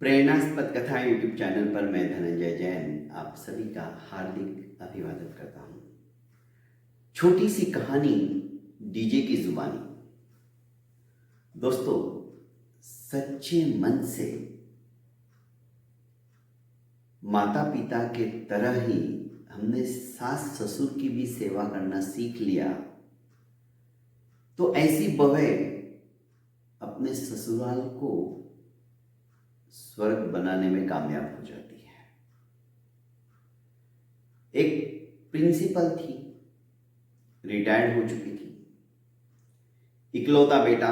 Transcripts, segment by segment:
प्रेरणास्पद कथा YouTube channel पर मैं धनंजय जैन आप सभी का हार्दिक अभिवादन करता हूँ। छोटी सी कहानी डीजे की जुबानी। दोस्तों, सच्चे मन से माता पिता के तरह ही हमने सास ससुर की भी सेवा करना सीख लिया तो ऐसी बहुएं अपने ससुराल को स्वर्ग बनाने में कामयाब हो जाती है। एक प्रिंसिपल थी, रिटायर्ड हो चुकी थी, इकलौता बेटा,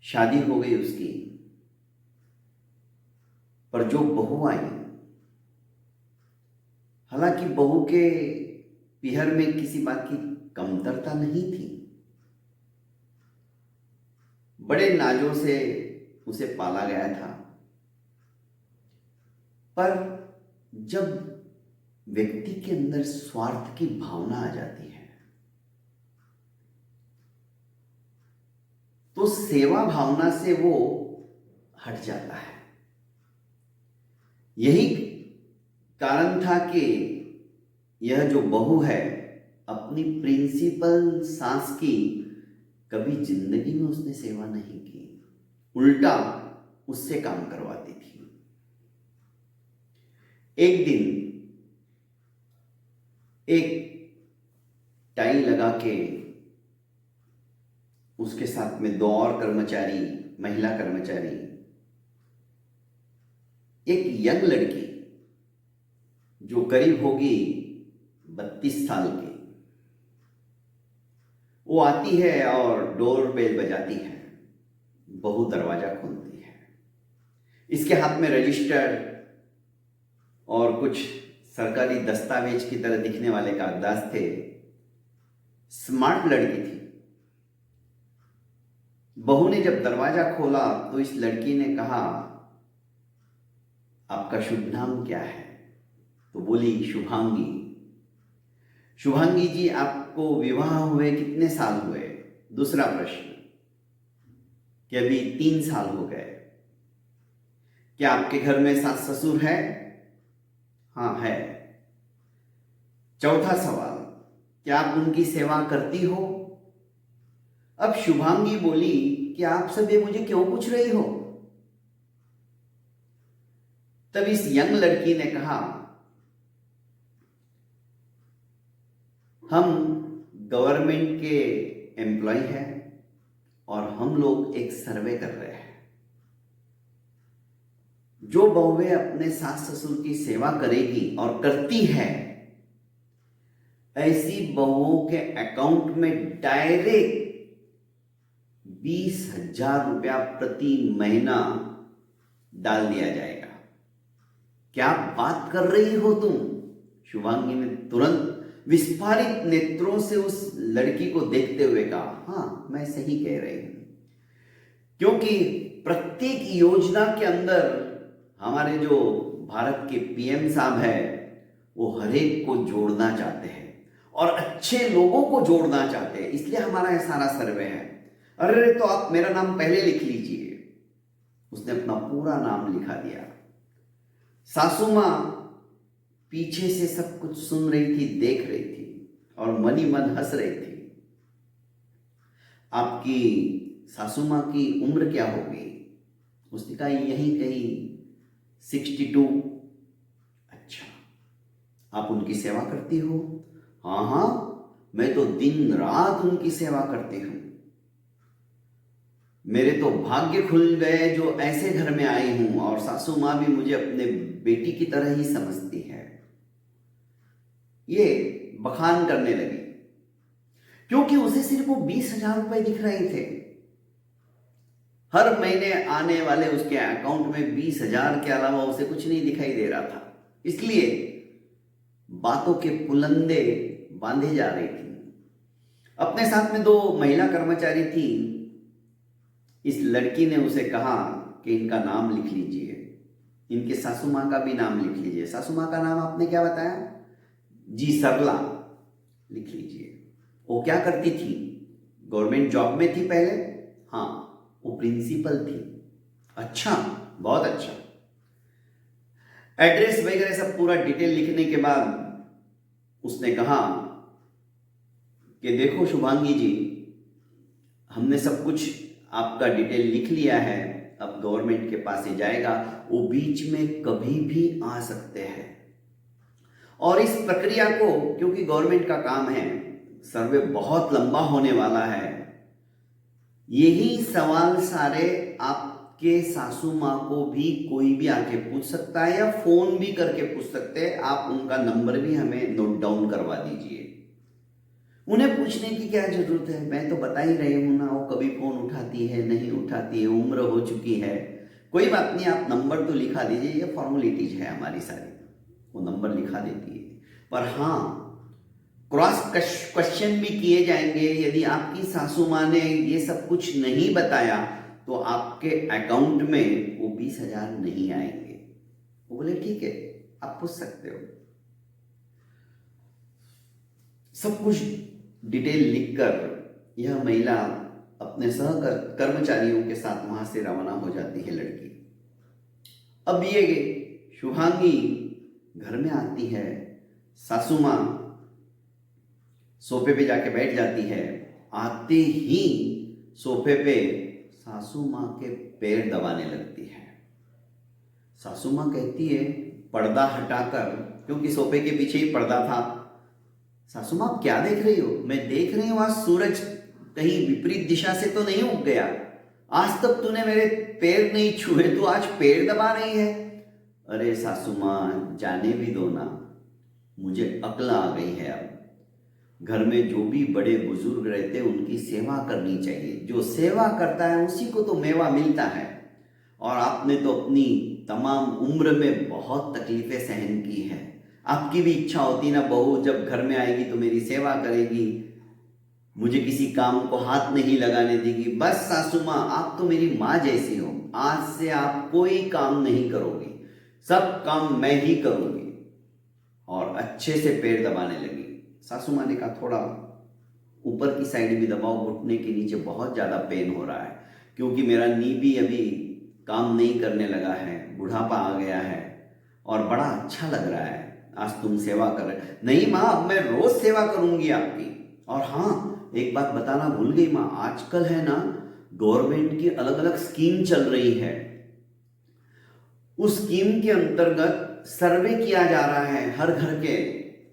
शादी हो गई उसकी, पर जो बहू आई, हालांकि बहू के पिहर में किसी बात की कमतरता नहीं थी। बड़े नाजों से उसे पाला गया था, पर जब व्यक्ति के अंदर स्वार्थ की भावना आ जाती है तो सेवा भावना से वो हट जाता है। यही कारण था कि यह जो बहू है अपनी प्रिंसिपल सास की कभी जिंदगी में उसने सेवा नहीं की, उल्टा उससे काम करवाती थी। एक दिन एक टाई लगा के उसके साथ में दो और कर्मचारी, महिला कर्मचारी, एक यंग लड़की जो करीब होगी 32 साल की, वो आती है और डोर बेल बजाती है। बहू दरवाजा खोलती है। इसके हाथ में रजिस्टर और कुछ सरकारी दस्तावेज की तरह दिखने वाले कागजात थे। स्मार्ट लड़की थी। बहू ने जब दरवाजा खोला तो इस लड़की ने कहा, आपका शुभ नाम क्या है? तो बोली, शुभांगी। शुभांगी जी, आपको विवाह हुए कितने साल हुए? दूसरा प्रश्न, कि अभी 3 साल हो गए। क्या आपके घर में सास ससुर है? हाँ, है। चौथा सवाल, क्या आप उनकी सेवा करती हो? अब शुभांगी बोली कि आप सब ये मुझे क्यों पूछ रही हो? तब इस यंग लड़की ने कहा, हम गवर्नमेंट के एम्प्लॉय हैं और हम लोग एक सर्वे कर रहे हैं। जो बहुएं अपने सास ससुर की सेवा करेगी और करती है, ऐसी बहुओं के अकाउंट में डायरेक्ट 20,000 रुपया प्रति महीना डाल दिया जाएगा। क्या बात कर रही हो तुम? शुभांगी ने तुरंत विस्फारित नेत्रों से उस लड़की को देखते हुए कहा, हाँ, मैं सही कह रही हूं। क्योंकि प्रत्येक योजना के अंदर हमारे जो भारत के पीएम साहब है वो हर एक को जोड़ना चाहते हैं और अच्छे लोगों को जोड़ना चाहते हैं, इसलिए हमारा यह सारा सर्वे है। अरे तो आप मेरा नाम पहले लिख लीजिए। उसने अपना पूरा नाम लिखा दिया। सासू मां पीछे से सब कुछ सुन रही थी, देख रही थी और मनी मन हंस रही थी। आपकी सासू मां की उम्र क्या होगी? उसने कहा, यही कहीं 62। अच्छा, आप उनकी सेवा करती हो? हाँ हाँ, मैं तो दिन रात उनकी सेवा करती हूं। मेरे तो भाग्य खुल गए जो ऐसे घर में आई हूं और सासू मां भी मुझे अपने बेटी की तरह ही समझती है। ये बखान करने लगी क्योंकि उसे सिर्फ वो 20,000 रुपए दिख रहे थे। हर महीने आने वाले उसके अकाउंट में 20,000 के अलावा उसे कुछ नहीं दिखाई दे रहा था। इसलिए बातों के पुलंदे बांधे जा रही थी। अपने साथ में 2 महिला कर्मचारी थी। इस लड़की ने उसे कहा कि इनका नाम लिख लीजिए, इनके सासू मां का भी नाम लिख लीजिए। सासू मां का नाम आपने क्या बताया? जी, सरला। लिख लीजिए। वो क्या करती थी? गवर्नमेंट जॉब में थी पहले। हाँ, वो प्रिंसिपल थी। अच्छा, बहुत अच्छा। एड्रेस वगैरह सब पूरा डिटेल लिखने के बाद उसने कहा कि देखो शुभांगी जी, हमने सब कुछ आपका डिटेल लिख लिया है, अब गवर्नमेंट के पास ही जाएगा, वो बीच में कभी भी आ सकते हैं। और इस प्रक्रिया को, क्योंकि गवर्नमेंट का काम है, सर्वे बहुत लंबा होने वाला है, यही सवाल सारे आपके सासू माँ को भी कोई भी आके पूछ सकता है या फोन भी करके पूछ सकते हैं। आप उनका नंबर भी हमें नोट डाउन करवा दीजिए। उन्हें पूछने की क्या जरूरत है, मैं तो बता ही रही हूं ना, वो कभी फोन उठाती है नहीं उठाती है, उम्र हो चुकी है, कोई बात नहीं, आप नंबर तो लिखा दीजिए, ये फॉर्मेलिटीज है हमारी सारी, वो नंबर लिखा देती है। पर हाँ, क्रॉस क्वेश्चन भी किए जाएंगे। यदि आपकी सासू माँ ने ये सब कुछ नहीं बताया तो आपके अकाउंट में वो 20,000 नहीं आएंगे। वो बोले ठीक है, आप पूछ सकते हो। सब कुछ डिटेल लिखकर यह महिला अपने कर्मचारियों के साथ वहां से रवाना हो जाती है लड़की। अब ये शुभांगी घर में आती है, सासू माँ सोफे पे जाके बैठ जाती है। आते ही सोफे पे सासू माँ के पैर दबाने लगती है। सासू माँ कहती है पर्दा हटाकर, क्योंकि सोफे के पीछे ही पर्दा था, सासू माँ आप क्या देख रही हो? मैं देख रही हूं आज सूरज कहीं विपरीत दिशा से तो नहीं उग गया, आज तक तूने मेरे पैर नहीं छुए, तू आज पैर दबा रही है। अरे सासू माँ जाने भी दो ना, मुझे अक्ल आ गई है। अब घर में जो भी बड़े बुजुर्ग रहते उनकी सेवा करनी चाहिए, जो सेवा करता है उसी को तो मेवा मिलता है। और आपने तो अपनी तमाम उम्र में बहुत तकलीफें सहन की है, आपकी भी इच्छा होती ना बहू जब घर में आएगी तो मेरी सेवा करेगी, मुझे किसी काम को हाथ नहीं लगाने देगी। बस सासू माँ आप तो मेरी माँ जैसी हो, आज से आप कोई काम नहीं करोगी, सब काम मैं ही करूंगी। और अच्छे से पैर दबाने लगी। सासू माँ ने कहा थोड़ा ऊपर की साइड भी दबाओ, घुटने के नीचे बहुत ज्यादा पेन हो रहा है, क्योंकि मेरा नी भी अभी काम नहीं करने लगा है, बुढ़ापा आ गया है और बड़ा अच्छा लग रहा है आज तुम सेवा कर रहे। नहीं माँ, अब मैं रोज सेवा करूंगी आपकी। और हाँ, एक बात बताना भूल गई माँ, आजकल है ना गवर्नमेंट की अलग अलग स्कीम चल रही है, उस स्कीम के अंतर्गत सर्वे किया जा रहा है हर घर के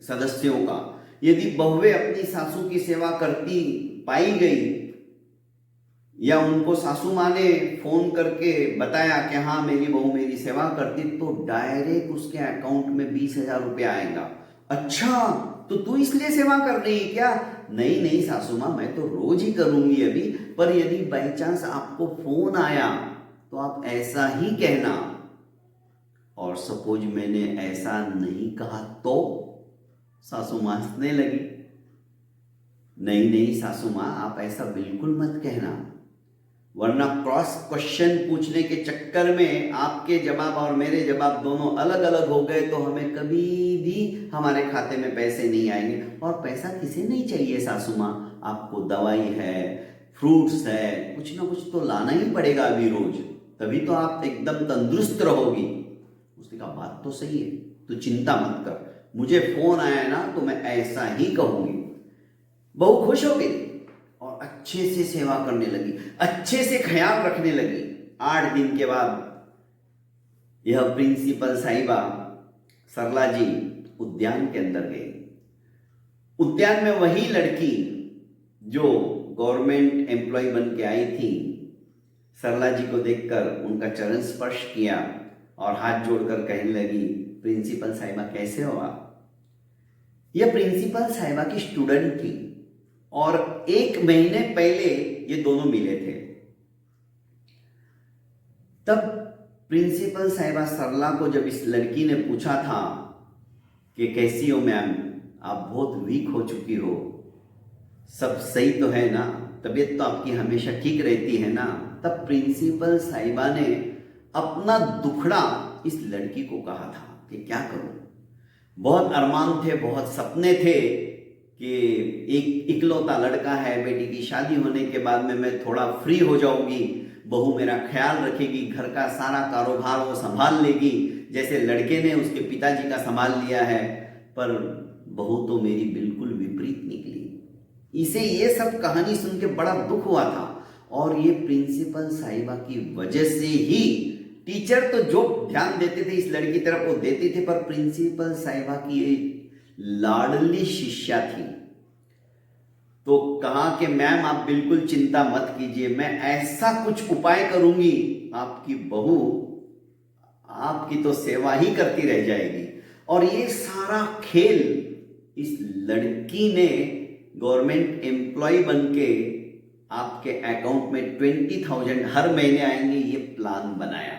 सदस्यों का। यदि बहुएं अपनी सासू की सेवा करती पाई गई या उनको सासू माँ ने फोन करके बताया कि हाँ मेरी बहू मेरी सेवा करती, तो डायरेक्ट उसके अकाउंट में 20,000 रुपया आएगा। अच्छा, तो तू इसलिए सेवा कर रही है क्या? नहीं नहीं सासू माँ, मैं तो रोज ही करूंगी अभी, पर यदि बाई चांस आपको फोन आया तो आप ऐसा ही कहना, और सपोज मैंने ऐसा नहीं कहा तो? सासू माँ हंसने लगी। नहीं नहीं सासू माँ, आप ऐसा बिल्कुल मत कहना, वरना क्रॉस क्वेश्चन पूछने के चक्कर में आपके जवाब और मेरे जवाब दोनों अलग अलग हो गए तो हमें कभी भी हमारे खाते में पैसे नहीं आएंगे। और पैसा किसे नहीं चाहिए सासू माँ, आपको दवाई है, फ्रूट्स है, कुछ ना कुछ तो लाना ही पड़ेगा अभी रोज, तभी तो आप एकदम तंदुरुस्त रहोगी। उसने कहा बात तो सही है, तू चिंता मत कर, मुझे फोन आया ना तो मैं ऐसा ही कहूंगी। बहू खुश हो गई और अच्छे से सेवा करने लगी, अच्छे से ख्याल रखने लगी। 8 दिन के बाद यह प्रिंसिपल साहिबा सरला जी उद्यान के अंदर गई। उद्यान में वही लड़की जो गवर्नमेंट एम्प्लॉय बन के आई थी, सरला जी को देखकर उनका चरण स्पर्श किया और हाथ जोड़कर कहने लगी, प्रिंसिपल साहिबा कैसे हो आप? यह प्रिंसिपल साहिबा की स्टूडेंट थी और 1 महीने पहले ये दोनों मिले थे। तब प्रिंसिपल साहिबा सरला को जब इस लड़की ने पूछा था कि कैसी हो मैम, आप बहुत वीक हो चुकी हो, सब सही तो है ना, तबीयत तो आपकी हमेशा ठीक रहती है ना? तब प्रिंसिपल साहिबा ने अपना दुखड़ा इस लड़की को कहा था कि क्या करूं, बहुत अरमान थे, बहुत सपने थे, कि एक इकलौता लड़का है, बेटी की शादी होने के बाद में मैं थोड़ा फ्री हो जाऊंगी, बहू मेरा ख्याल रखेगी, घर का सारा कारोबार वो संभाल लेगी जैसे लड़के ने उसके पिताजी का संभाल लिया है। पर बहू तो मेरी बिल्कुल विपरीत निकली। इसे ये सब कहानी सुन के बड़ा दुख हुआ था और ये प्रिंसिपल साहिबा की वजह से ही टीचर तो जो ध्यान देते थे इस लड़की की तरफ वो देते थे, पर प्रिंसिपल साहिबा की एक लाडली शिष्या थी तो कहा कि मैम आप बिल्कुल चिंता मत कीजिए, मैं ऐसा कुछ उपाय करूंगी आपकी बहू आपकी तो सेवा ही करती रह जाएगी। और ये सारा खेल इस लड़की ने गवर्नमेंट एम्प्लॉय बनके आपके अकाउंट में 20,000 हर महीने आएंगे ये प्लान बनाया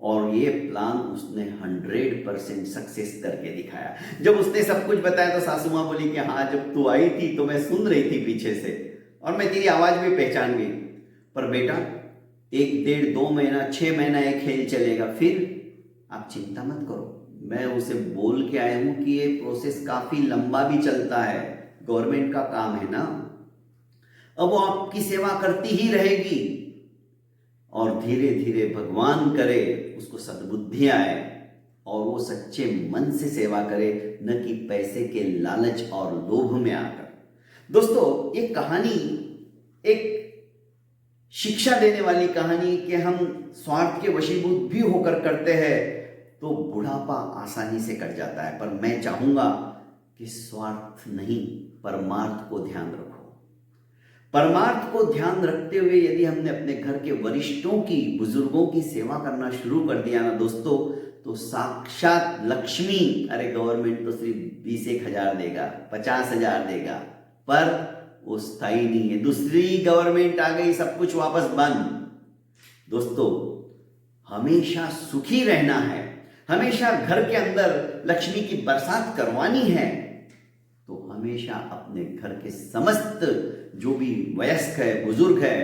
और ये प्लान उसने 100% सक्सेस करके दिखाया। जब उसने सब कुछ बताया तो सासू माँ बोली कि हाँ जब तू आई थी तो मैं सुन रही थी पीछे से और मैं तेरी आवाज भी पहचान गई, पर बेटा 1 डेढ़ 2 महीना 6 महीना ये खेल चलेगा, फिर आप चिंता मत करो। मैं उसे बोल के आया हूं कि ये प्रोसेस काफी लंबा भी चलता है, गवर्नमेंट का काम है ना, अब वो आपकी सेवा करती ही रहेगी और धीरे धीरे भगवान करे उसको सद्बुद्धि आए और वो सच्चे मन से सेवा करे, न कि पैसे के लालच और लोभ में आकर। दोस्तों ये कहानी एक शिक्षा देने वाली कहानी कि हम स्वार्थ के वशीभूत भी होकर करते हैं तो बुढ़ापा आसानी से कट जाता है, पर मैं चाहूंगा कि स्वार्थ नहीं परमार्थ को ध्यान रखो। परमार्थ को ध्यान रखते हुए यदि हमने अपने घर के वरिष्ठों की बुजुर्गों की सेवा करना शुरू कर दिया ना दोस्तों, तो साक्षात लक्ष्मी, अरे गवर्नमेंट तो सिर्फ 20,000 देगा 50,000 देगा, पर वो स्थायी नहीं है, दूसरी गवर्नमेंट आ गई सब कुछ वापस बंद। दोस्तों हमेशा सुखी रहना है, हमेशा घर के अंदर लक्ष्मी की बरसात करवानी है तो हमेशा अपने घर के समस्त जो भी वयस्क है बुजुर्ग है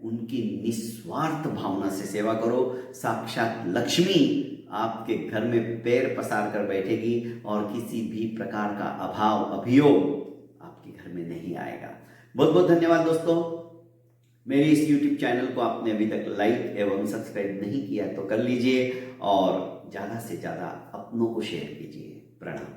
उनकी निस्वार्थ भावना से सेवा करो। साक्षात लक्ष्मी आपके घर में पैर पसार कर बैठेगी और किसी भी प्रकार का अभाव अभियोग आपके घर में नहीं आएगा। बहुत बहुत धन्यवाद दोस्तों। मेरे इस YouTube चैनल को आपने अभी तक लाइक एवं सब्सक्राइब नहीं किया तो कर लीजिए और ज़्यादा से ज़्यादा अपनों को शेयर कीजिए। प्रणाम।